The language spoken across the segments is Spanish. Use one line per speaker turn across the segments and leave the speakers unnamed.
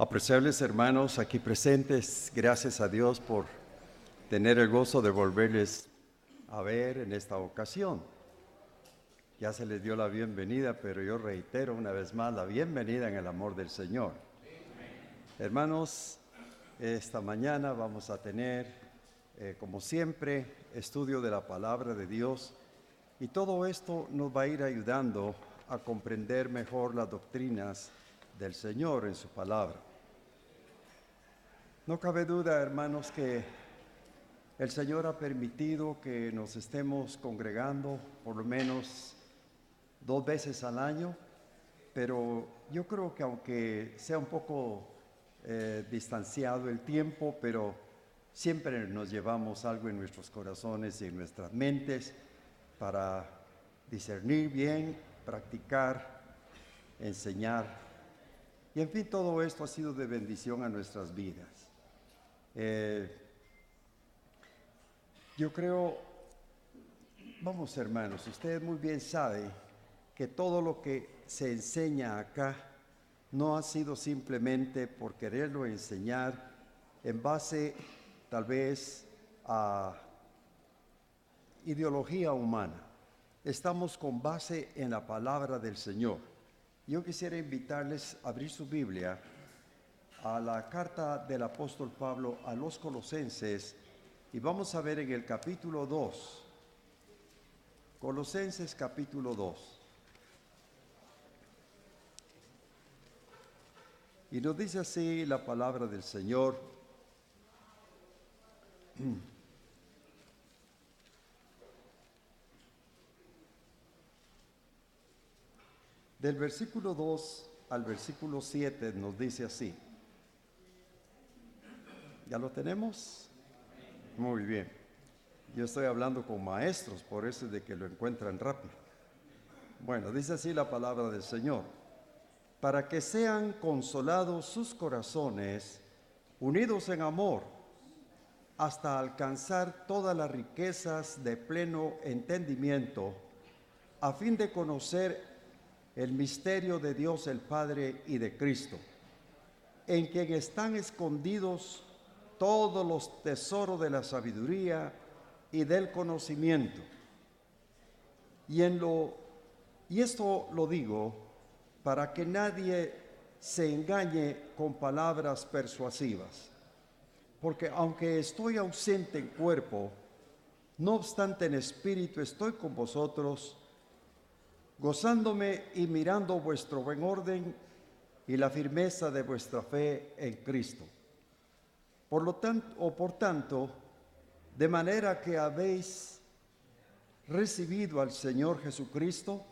Apreciables hermanos aquí presentes, gracias a Dios por tener el gozo de volverles a ver en esta ocasión. Ya se les dio la bienvenida, pero yo reitero una vez más la bienvenida en el amor del Señor. Hermanos, esta mañana vamos a tener, como siempre, estudio de la palabra de Dios, y todo esto nos va a ir ayudando a comprender mejor las doctrinas del Señor en su palabra. No cabe duda, hermanos, que el Señor ha permitido que nos estemos congregando por lo menos 2 veces al año, pero yo creo que aunque sea un poco distanciado el tiempo, pero siempre nos llevamos algo en nuestros corazones y en nuestras mentes para discernir bien, practicar, enseñar. Y en fin, todo esto ha sido de bendición a nuestras vidas. Yo creo, vamos hermanos, usted muy bien sabe que todo lo que se enseña acá no ha sido simplemente por quererlo enseñar en base tal vez a ideología humana. Estamos con base en la palabra del Señor. Yo quisiera invitarles a abrir su Biblia a la carta del apóstol Pablo a los Colosenses, y vamos a ver en el capítulo 2, Colosenses capítulo 2. Y nos dice así la palabra del Señor. Del versículo 2 al versículo 7 nos dice así. ¿Ya lo tenemos? Muy bien. Yo estoy hablando con maestros, por eso es de que lo encuentran rápido. Bueno, dice así la palabra del Señor. Para que sean consolados sus corazones, unidos en amor, hasta alcanzar todas las riquezas de pleno entendimiento, a fin de conocer el misterio de Dios el Padre y de Cristo, en quien están escondidos todos los tesoros de la sabiduría y del conocimiento. Y esto lo digo para que nadie se engañe con palabras persuasivas, porque aunque estoy ausente en cuerpo, no obstante en espíritu estoy con vosotros, gozándome y mirando vuestro buen orden y la firmeza de vuestra fe en Cristo. Por tanto, de manera que habéis recibido al Señor Jesucristo,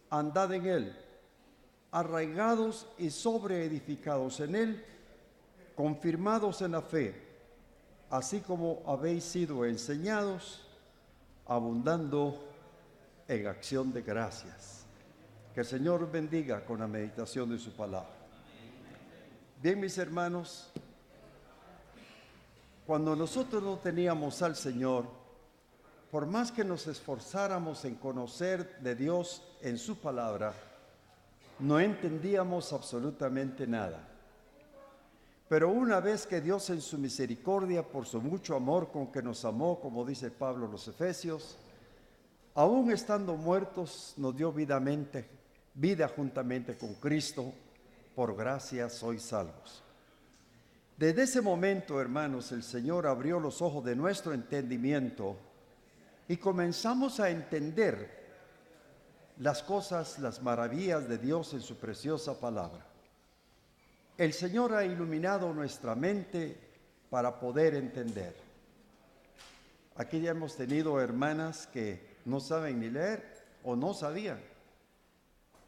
andad en Él, arraigados y sobreedificados en Él, confirmados en la fe, así como habéis sido enseñados, abundando en acción de gracias. Que el Señor bendiga con la meditación de su palabra. Bien, mis hermanos, cuando nosotros no teníamos al Señor, por más que nos esforzáramos en conocer de Dios en su palabra, no entendíamos absolutamente nada. Pero una vez que Dios en su misericordia, por su mucho amor con que nos amó, como dice Pablo a los Efesios, aún estando muertos, nos dio vida juntamente con Cristo, por gracia sois salvos. Desde ese momento, hermanos, el Señor abrió los ojos de nuestro entendimiento y comenzamos a entender las cosas, las maravillas de Dios en su preciosa palabra. El Señor ha iluminado nuestra mente para poder entender. Aquí ya hemos tenido hermanas que no saben ni leer o no sabían.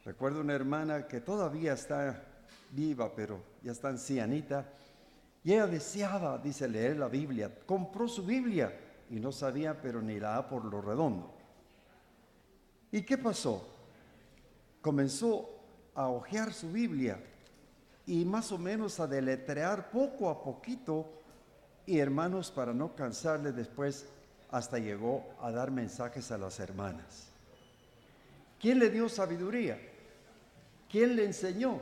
Recuerdo una hermana que todavía está viva, pero ya está ancianita, y ella deseaba, dice, leer la Biblia. Compró su Biblia y no sabía, pero ni la A por lo redondo. ¿Y qué pasó? Comenzó a hojear su Biblia y más o menos a deletrear poco a poquito, y hermanos, para no cansarle después, hasta llegó a dar mensajes a las hermanas. ¿Quién le dio sabiduría? ¿Quién le enseñó?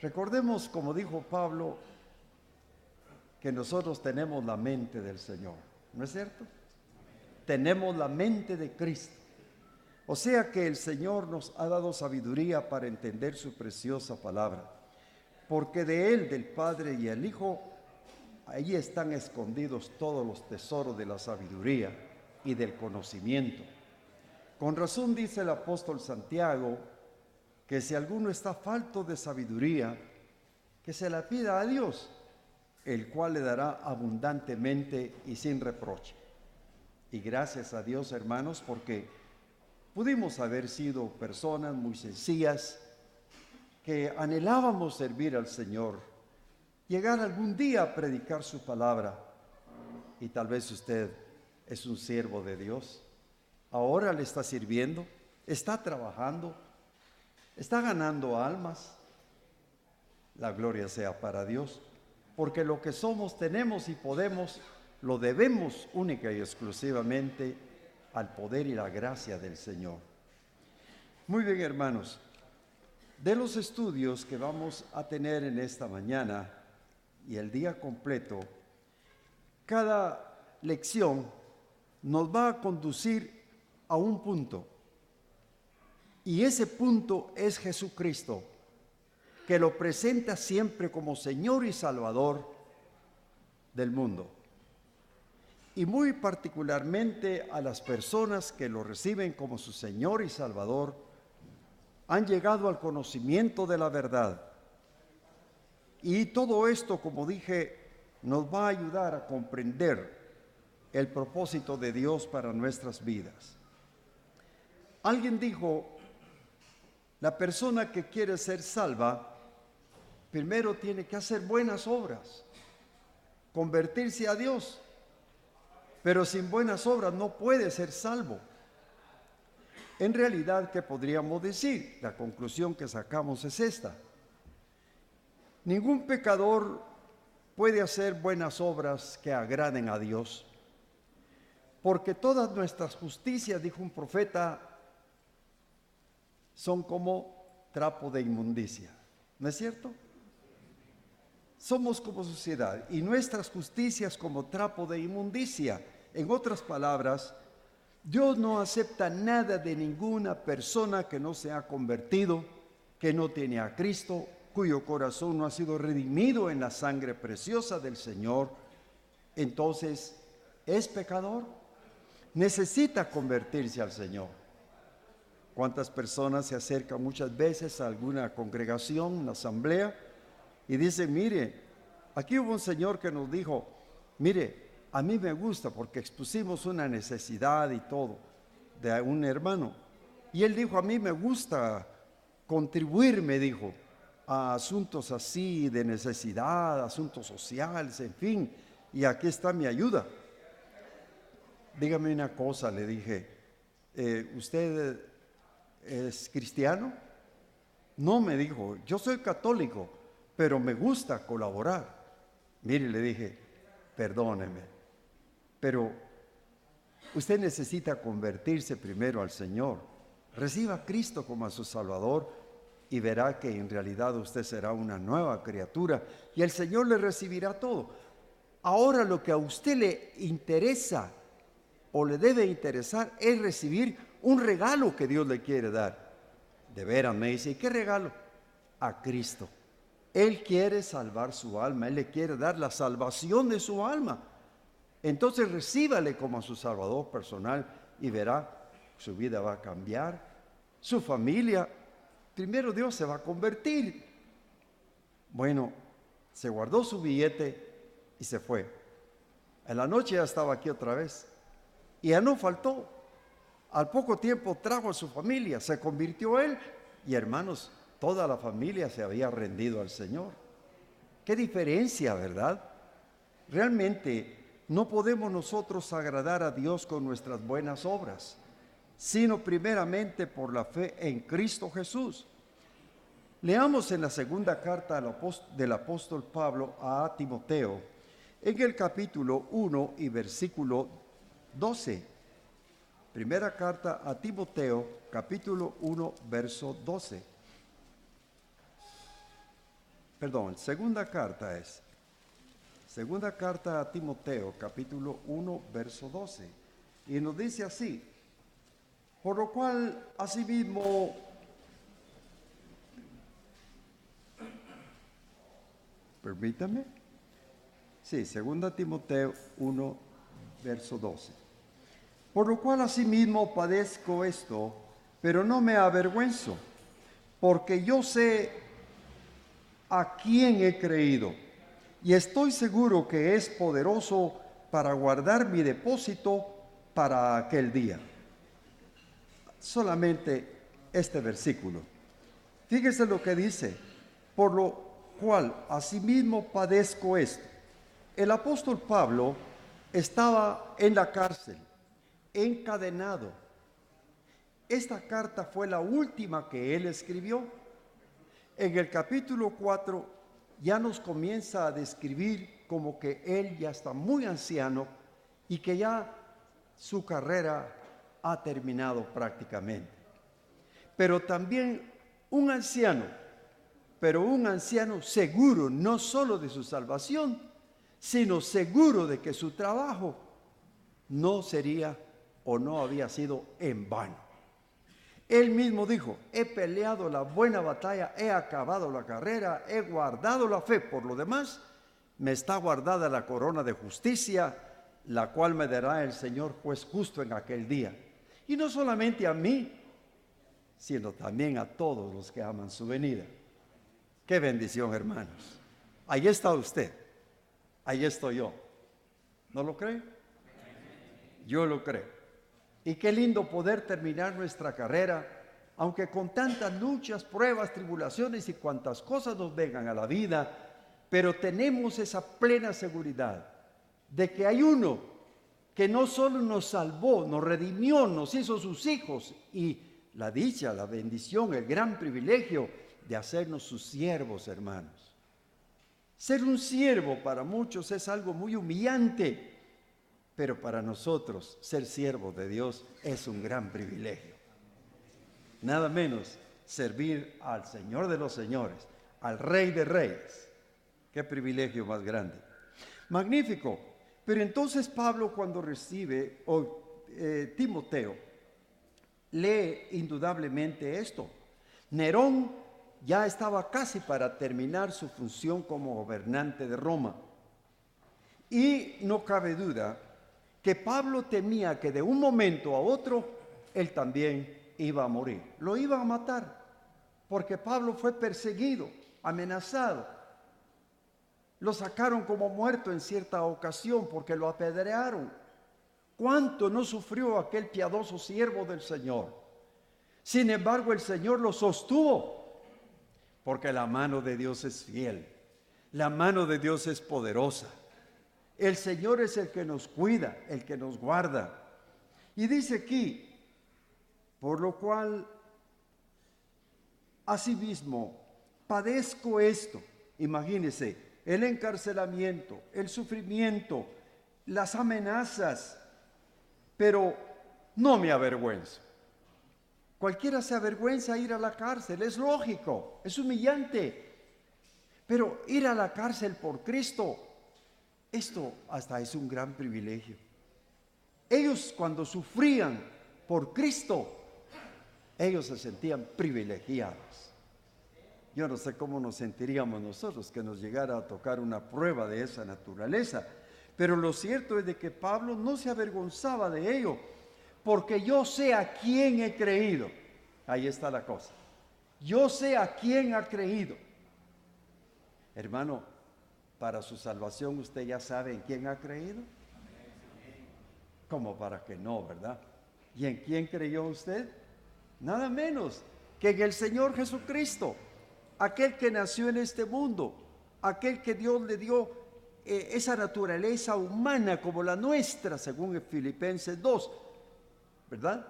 Recordemos, como dijo Pablo, que nosotros tenemos la mente del Señor, ¿no es cierto? Tenemos la mente de Cristo. O sea que el Señor nos ha dado sabiduría para entender su preciosa palabra, porque de Él, del Padre y el Hijo, ahí están escondidos todos los tesoros de la sabiduría y del conocimiento. Con razón dice el apóstol Santiago que si alguno está falto de sabiduría, que se la pida a Dios, el cual le dará abundantemente y sin reproche. Y gracias a Dios, hermanos, porque pudimos haber sido personas muy sencillas que anhelábamos servir al Señor, llegar algún día a predicar su palabra. Y tal vez usted es un siervo de Dios, ahora le está sirviendo, está trabajando, está ganando almas. La gloria sea para Dios, porque lo que somos, tenemos y podemos, lo debemos única y exclusivamente al poder y la gracia del Señor. Muy bien, hermanos, de los estudios que vamos a tener en esta mañana y el día completo, cada lección nos va a conducir a un punto, y ese punto es Jesucristo, que lo presenta siempre como Señor y Salvador del mundo. Y muy particularmente a las personas que lo reciben como su Señor y Salvador, han llegado al conocimiento de la verdad. Y todo esto, como dije, nos va a ayudar a comprender el propósito de Dios para nuestras vidas. Alguien dijo, la persona que quiere ser salva, primero tiene que hacer buenas obras, convertirse a Dios, pero sin buenas obras no puede ser salvo. En realidad, ¿qué podríamos decir? La conclusión que sacamos es esta: ningún pecador puede hacer buenas obras que agraden a Dios, porque todas nuestras justicias, dijo un profeta, son como trapo de inmundicia. ¿No es cierto? Somos como sociedad y nuestras justicias como trapo de inmundicia. En otras palabras, Dios no acepta nada de ninguna persona que no se ha convertido, que no tiene a Cristo, cuyo corazón no ha sido redimido en la sangre preciosa del Señor. Entonces, ¿es pecador? Necesita convertirse al Señor. ¿Cuántas personas se acercan muchas veces a alguna congregación, una asamblea, y dicen, mire, aquí hubo un señor que nos dijo, mire, a mí me gusta porque expusimos una necesidad y todo de un hermano, y él dijo, a mí me gusta contribuir, me dijo, a asuntos así de necesidad, asuntos sociales, en fin, y aquí está mi ayuda. Dígame una cosa, le dije, ¿usted es cristiano? No, me dijo, yo soy católico, pero me gusta colaborar. Mire, le dije, perdóneme, pero usted necesita convertirse primero al Señor. Reciba a Cristo como a su Salvador y verá que en realidad usted será una nueva criatura y el Señor le recibirá todo. Ahora lo que a usted le interesa o le debe interesar es recibir un regalo que Dios le quiere dar. De veras, me dice, ¿y qué regalo? A Cristo. Él quiere salvar su alma, Él le quiere dar la salvación de su alma. Entonces recíbale como a su Salvador personal y verá, su vida va a cambiar, su familia, primero Dios se va a convertir. Bueno, se guardó su billete y se fue. En la noche ya estaba aquí otra vez y ya no faltó. Al poco tiempo trajo a su familia, se convirtió él y hermanos, toda la familia se había rendido al Señor. Qué diferencia, ¿verdad? Realmente no podemos nosotros agradar a Dios con nuestras buenas obras, sino primeramente por la fe en Cristo Jesús. Leamos en la segunda carta del apóstol Pablo a Timoteo, en el capítulo 1 y versículo 12. Primera carta a Timoteo, capítulo 1, verso 12. perdón, segunda carta a Timoteo, capítulo 1, verso 12. Y nos dice así: por lo cual, asimismo, permítame. Sí, segunda Timoteo 1, verso 12. Por lo cual asimismo padezco esto, pero no me avergüenzo, porque yo sé a quién he creído, y estoy seguro que es poderoso para guardar mi depósito para aquel día. Solamente este versículo. Fíjese lo que dice: por lo cual asimismo padezco esto. El apóstol Pablo estaba en la cárcel, encadenado. Esta carta fue la última que él escribió. En el capítulo 4 ya nos comienza a describir como que él ya está muy anciano y que ya su carrera ha terminado prácticamente. Pero también un anciano, pero un anciano seguro no solo de su salvación, sino seguro de que su trabajo no sería o no había sido en vano. Él mismo dijo: he peleado la buena batalla, he acabado la carrera, he guardado la fe. Por lo demás, me está guardada la corona de justicia, la cual me dará el Señor juez justo en aquel día. Y no solamente a mí, sino también a todos los que aman su venida. ¡Qué bendición, hermanos! Ahí está usted, ahí estoy yo. ¿No lo cree? Yo lo creo. Y qué lindo poder terminar nuestra carrera, aunque con tantas luchas, pruebas, tribulaciones y cuantas cosas nos vengan a la vida, pero tenemos esa plena seguridad de que hay uno que no solo nos salvó, nos redimió, nos hizo sus hijos, y la dicha, la bendición, el gran privilegio de hacernos sus siervos, hermanos. Ser un siervo para muchos es algo muy humillante, pero para nosotros ser siervos de Dios es un gran privilegio. Nada menos servir al Señor de los señores, al Rey de reyes. Qué privilegio más grande. Magnífico. Pero entonces Pablo, cuando recibe, Timoteo, lee indudablemente esto. Nerón ya estaba casi para terminar su función como gobernante de Roma. Y no cabe duda que Pablo temía que de un momento a otro él también iba a morir. Lo iban a matar, porque Pablo fue perseguido, amenazado. Lo sacaron como muerto en cierta ocasión porque lo apedrearon. ¿Cuánto no sufrió aquel piadoso siervo del Señor? Sin embargo, el Señor lo sostuvo, porque la mano de Dios es fiel, la mano de Dios es poderosa. El Señor es el que nos cuida, el que nos guarda. Y dice aquí: por lo cual, asimismo, padezco esto. Imagínense, el encarcelamiento, el sufrimiento, las amenazas, pero no me avergüenzo. Cualquiera se avergüenza ir a la cárcel, es lógico, es humillante. Pero ir a la cárcel por Cristo, esto hasta es un gran privilegio. Ellos, cuando sufrían por Cristo, ellos se sentían privilegiados. Yo no sé cómo nos sentiríamos nosotros que nos llegara a tocar una prueba de esa naturaleza, pero lo cierto es de que Pablo no se avergonzaba de ello, porque yo sé a quién he creído. Ahí está la cosa. Yo sé a quién ha creído. Hermano, para su salvación usted ya sabe en quién ha creído. Como para que no, ¿verdad? ¿Y en quién creyó usted? Nada menos que en el Señor Jesucristo, aquel que nació en este mundo, aquel que Dios le dio esa naturaleza humana como la nuestra, según Filipenses 2, ¿verdad?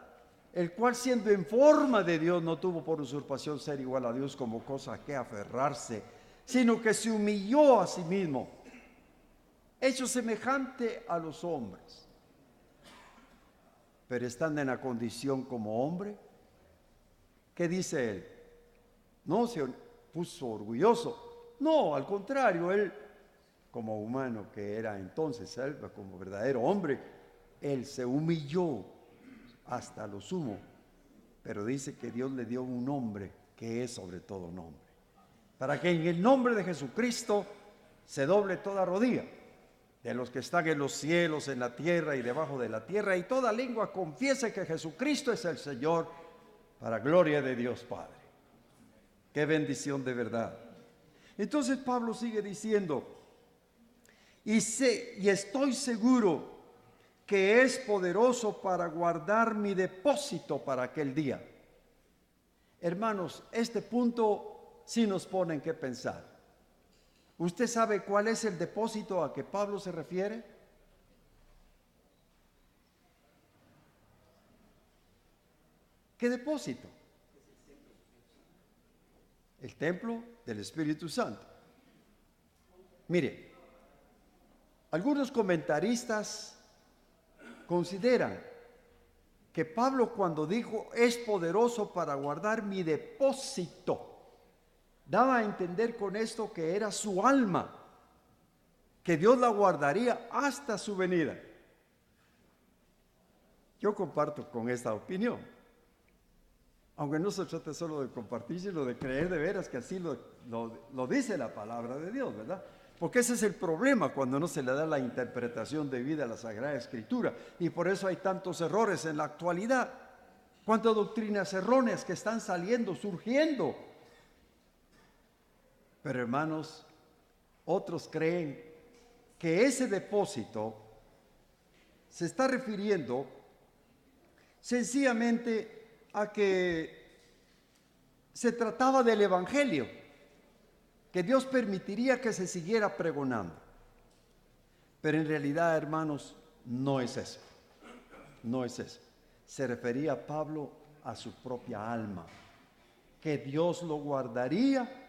El cual, siendo en forma de Dios, no tuvo por usurpación ser igual a Dios como cosa a que aferrarse, sino que se humilló a sí mismo, hecho semejante a los hombres. Pero estando en la condición como hombre, ¿qué dice él? No se puso orgulloso, No, al contrario, él, como humano que era entonces, él, como verdadero hombre, él se humilló hasta lo sumo, pero dice que Dios le dio un nombre que es sobre todo nombre, para que en el nombre de Jesucristo se doble toda rodilla, de los que están en los cielos, en la tierra y debajo de la tierra, y toda lengua confiese que Jesucristo es el Señor, para gloria de Dios Padre. Qué bendición de verdad. Entonces Pablo sigue diciendo, y estoy seguro que es poderoso para guardar mi depósito para aquel día. Hermanos, este punto sí nos pone en qué pensar. ¿Usted sabe cuál es el depósito a que Pablo se refiere? ¿Qué depósito? El templo del Espíritu Santo. Mire, algunos comentaristas consideran que Pablo, cuando dijo es poderoso para guardar mi depósito, daba a entender con esto que era su alma, que Dios la guardaría hasta su venida. Yo comparto con esta opinión, aunque no se trata solo de compartir, sino de creer de veras que así lo dice la palabra de Dios, ¿verdad? Porque ese es el problema cuando no se le da la interpretación debida a la Sagrada Escritura, y por eso hay tantos errores en la actualidad. Cuántas doctrinas erróneas que están saliendo, surgiendo. Pero hermanos, otros creen que ese depósito se está refiriendo sencillamente a que se trataba del Evangelio, que Dios permitiría que se siguiera pregonando. Pero en realidad, hermanos, no es eso. No es eso. Se refería Pablo a su propia alma, que Dios lo guardaría,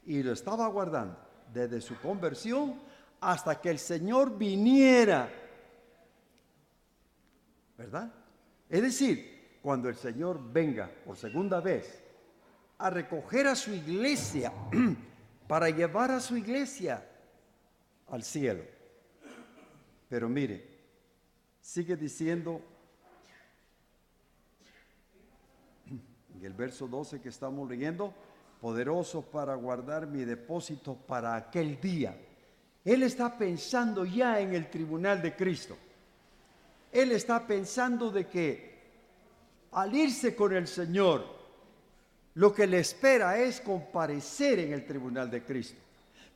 y lo estaba guardando desde su conversión hasta que el Señor viniera, ¿verdad? Es decir, cuando el Señor venga por segunda vez a recoger a su iglesia para llevar a su iglesia al cielo. Pero mire, sigue diciendo en el verso 12 que estamos leyendo, poderoso para guardar mi depósito para aquel día. Él está pensando ya en el tribunal de Cristo. Él está pensando de que al irse con el Señor, lo que le espera es comparecer en el tribunal de Cristo,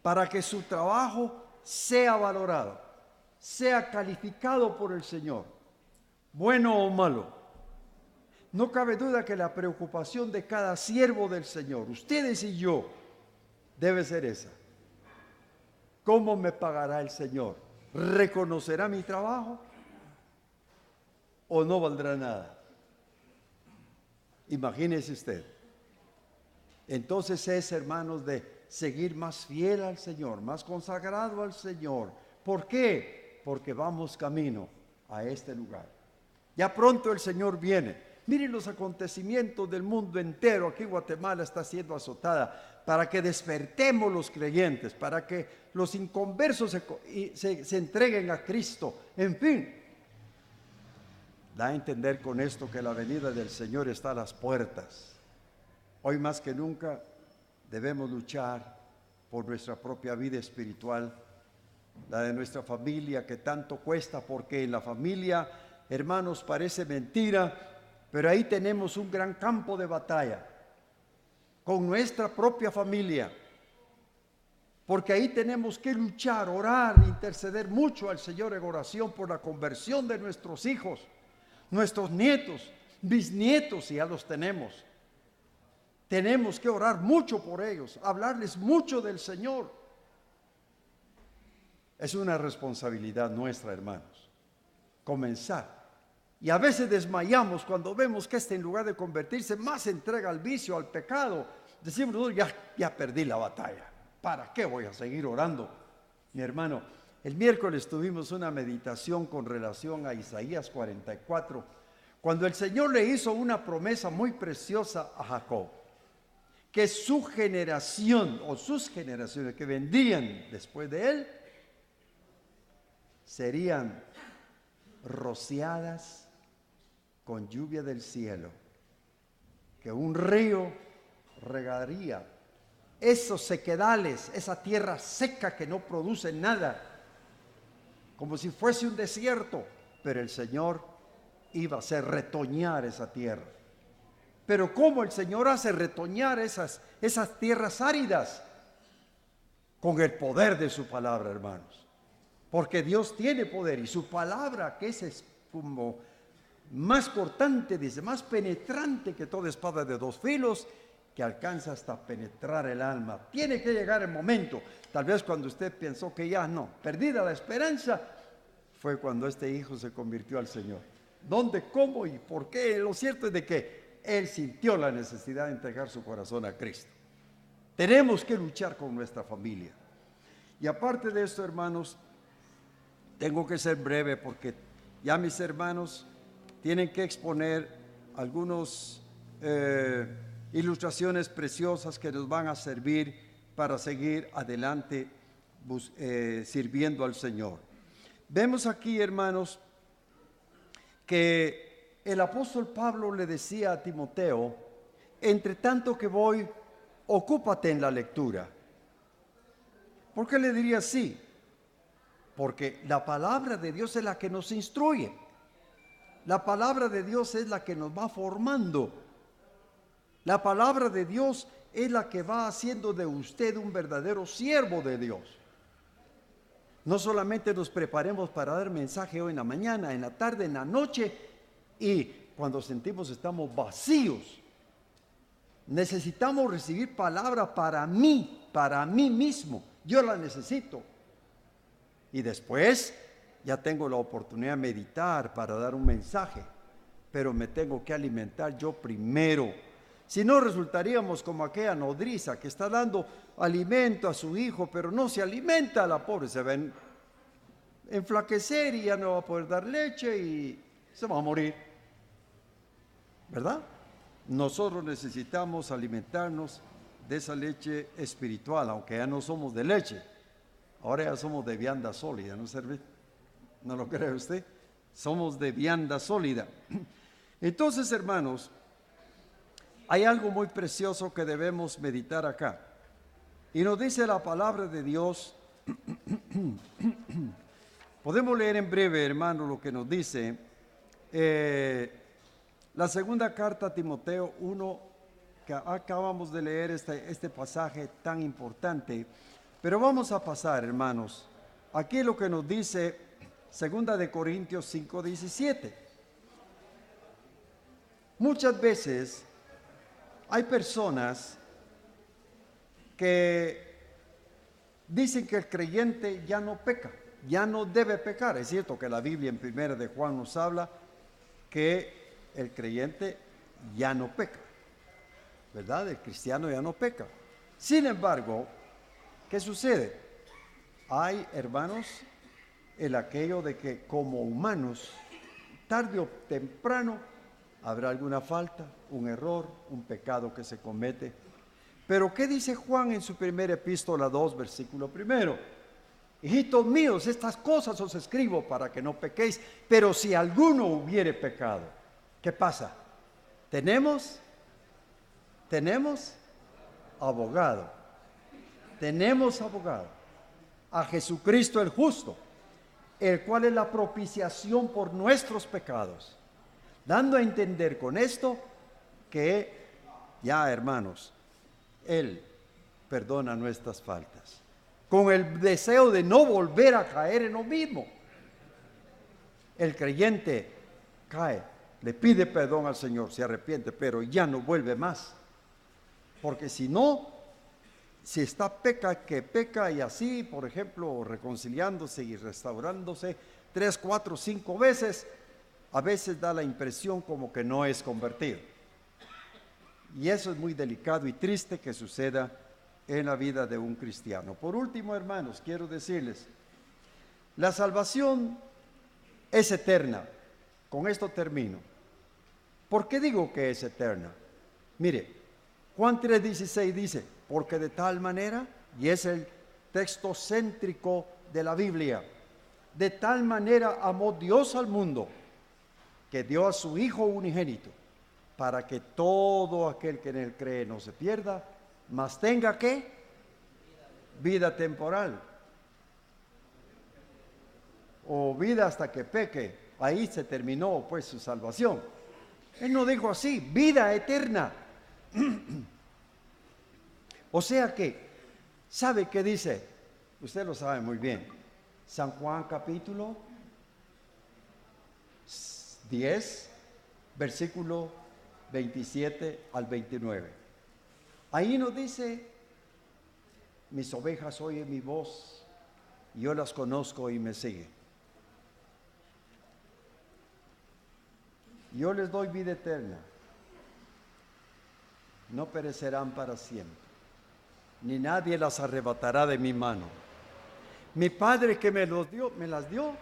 para que su trabajo sea valorado, sea calificado por el Señor, bueno o malo. No cabe duda que la preocupación de cada siervo del Señor, ustedes y yo, debe ser esa. ¿Cómo me pagará el Señor? ¿Reconocerá mi trabajo o no valdrá nada? Imagínese usted. Entonces es, hermanos, de seguir más fiel al Señor, más consagrado al Señor. ¿Por qué? Porque vamos camino a este lugar. Ya pronto el Señor viene. Miren los acontecimientos del mundo entero. Aquí Guatemala está siendo azotada, para que despertemos los creyentes, para que los inconversos se entreguen a Cristo. En fin, da a entender con esto que la venida del Señor está a las puertas. Hoy más que nunca debemos luchar por nuestra propia vida espiritual, la de nuestra familia, que tanto cuesta, porque en la familia, hermanos, parece mentira, pero ahí tenemos un gran campo de batalla con nuestra propia familia, porque ahí tenemos que luchar, orar, interceder mucho al Señor en oración por la conversión de nuestros hijos, nuestros nietos, bisnietos, si ya los tenemos. Tenemos que orar mucho por ellos, hablarles mucho del Señor. Es una responsabilidad nuestra, hermanos, comenzar. Y a veces desmayamos cuando vemos que en lugar de convertirse, más se entrega al vicio, al pecado. Decimos, ya perdí la batalla. ¿Para qué voy a seguir orando? Mi hermano, el miércoles tuvimos una meditación con relación a Isaías 44, cuando el Señor le hizo una promesa muy preciosa a Jacob, que su generación o sus generaciones que vendrían después de él serían rociadas con lluvia del cielo, que un río regaría esos sequedales, esa tierra seca que no produce nada, como si fuese un desierto, pero el Señor iba a hacer retoñar esa tierra. Pero ¿cómo el Señor hace retoñar esas tierras áridas? Con el poder de su palabra, hermanos. Porque Dios tiene poder y su palabra, que es como más cortante, dice, más penetrante que toda espada de dos filos, que alcanza hasta penetrar el alma. Tiene que llegar el momento, tal vez cuando usted pensó que ya no, perdida la esperanza, fue cuando este hijo se convirtió al Señor. ¿Dónde, cómo y por qué? Lo cierto es de que él sintió la necesidad de entregar su corazón a Cristo. Tenemos que luchar con nuestra familia. Y aparte de esto, hermanos, tengo que ser breve porque ya mis hermanos tienen que exponer algunas ilustraciones preciosas que nos van a servir para seguir adelante sirviendo al Señor. Vemos aquí, hermanos, que el apóstol Pablo le decía a Timoteo, entre tanto que voy, ocúpate en la lectura. ¿Por qué le diría así? Porque la palabra de Dios es la que nos instruye. La palabra de Dios es la que nos va formando. La palabra de Dios es la que va haciendo de usted un verdadero siervo de Dios. No solamente nos preparemos para dar mensaje hoy en la mañana, en la tarde, en la noche, y cuando sentimos estamos vacíos. Necesitamos recibir palabra para mí mismo. Yo la necesito. Y después ya tengo la oportunidad de meditar para dar un mensaje, pero me tengo que alimentar yo primero. Si no, resultaríamos como aquella nodriza que está dando alimento a su hijo, pero no se alimenta, la pobre se va a enflaquecer y ya no va a poder dar leche y se va a morir, ¿verdad? Nosotros necesitamos alimentarnos de esa leche espiritual, aunque ya no somos de leche, ahora ya somos de vianda sólida, ¿no sirve? ¿No lo cree usted? Somos de vianda sólida. Entonces, hermanos, hay algo muy precioso que debemos meditar acá. Y nos dice la palabra de Dios. Podemos leer en breve, hermano, lo que nos dice. La segunda carta a Timoteo 1, que acabamos de leer este pasaje tan importante. Pero vamos a pasar, hermanos. Aquí lo que nos dice segunda de Corintios 5, 17. Muchas veces hay personas que dicen que el creyente ya no peca, ya no debe pecar. Es cierto que la Biblia en 1 de Juan nos habla que el creyente ya no peca, ¿verdad? El cristiano ya no peca. Sin embargo, ¿qué sucede? Hay, hermanos, el aquello de que como humanos, tarde o temprano, habrá alguna falta, un error, un pecado que se comete. Pero ¿qué dice Juan en su primera epístola 2, versículo 1? Hijitos míos, estas cosas os escribo para que no pequéis, pero si alguno hubiere pecado, ¿qué pasa? Tenemos abogado, a Jesucristo el justo, el cual es la propiciación por nuestros pecados, dando a entender con esto que ya, hermanos, Él perdona nuestras faltas, con el deseo de no volver a caer en lo mismo. El creyente cae, le pide perdón al Señor, se arrepiente, pero ya no vuelve más, porque si no, si está peca y así, por ejemplo, reconciliándose y restaurándose 3, 4, 5 veces, a veces da la impresión como que no es convertido. Y eso es muy delicado y triste que suceda en la vida de un cristiano. Por último, hermanos, quiero decirles, la salvación es eterna. Con esto termino. ¿Por qué digo que es eterna? Mire, Juan 3:16 dice, porque de tal manera, y es el texto céntrico de la Biblia, de tal manera amó Dios al mundo, que dio a su Hijo unigénito, para que todo aquel que en él cree no se pierda, mas tenga ¿qué? Vida temporal. O vida hasta que peque. Ahí se terminó pues su salvación. Él no dijo así, vida eterna. O sea que, ¿sabe qué dice? Usted lo sabe muy bien. San Juan capítulo 10, versículo 27 al 29. Ahí nos dice, mis ovejas oyen mi voz, y yo las conozco y me siguen. Yo les doy vida eterna, no perecerán para siempre, ni nadie las arrebatará de mi mano. Mi Padre que me las dio,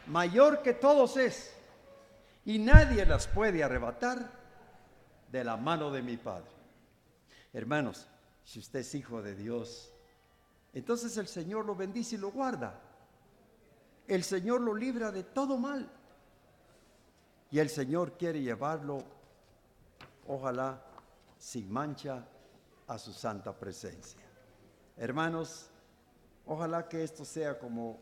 mayor que todos es, y nadie las puede arrebatar de la mano de mi Padre. Hermanos, si usted es hijo de Dios, entonces el Señor lo bendice y lo guarda. El Señor lo libra de todo mal. Y el Señor quiere llevarlo, ojalá, sin mancha, a su santa presencia. Hermanos, ojalá que esto sea como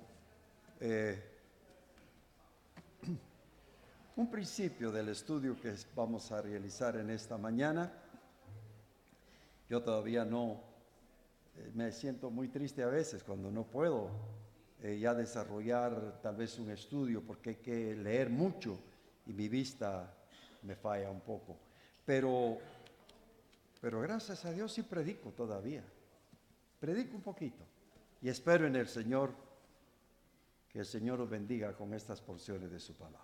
un principio del estudio que vamos a realizar en esta mañana. Yo todavía no, me siento muy triste a veces cuando no puedo ya desarrollar tal vez un estudio, porque hay que leer mucho y mi vista me falla un poco. Pero gracias a Dios sí predico todavía. Predico un poquito y espero en el Señor que el Señor os bendiga con estas porciones de su palabra.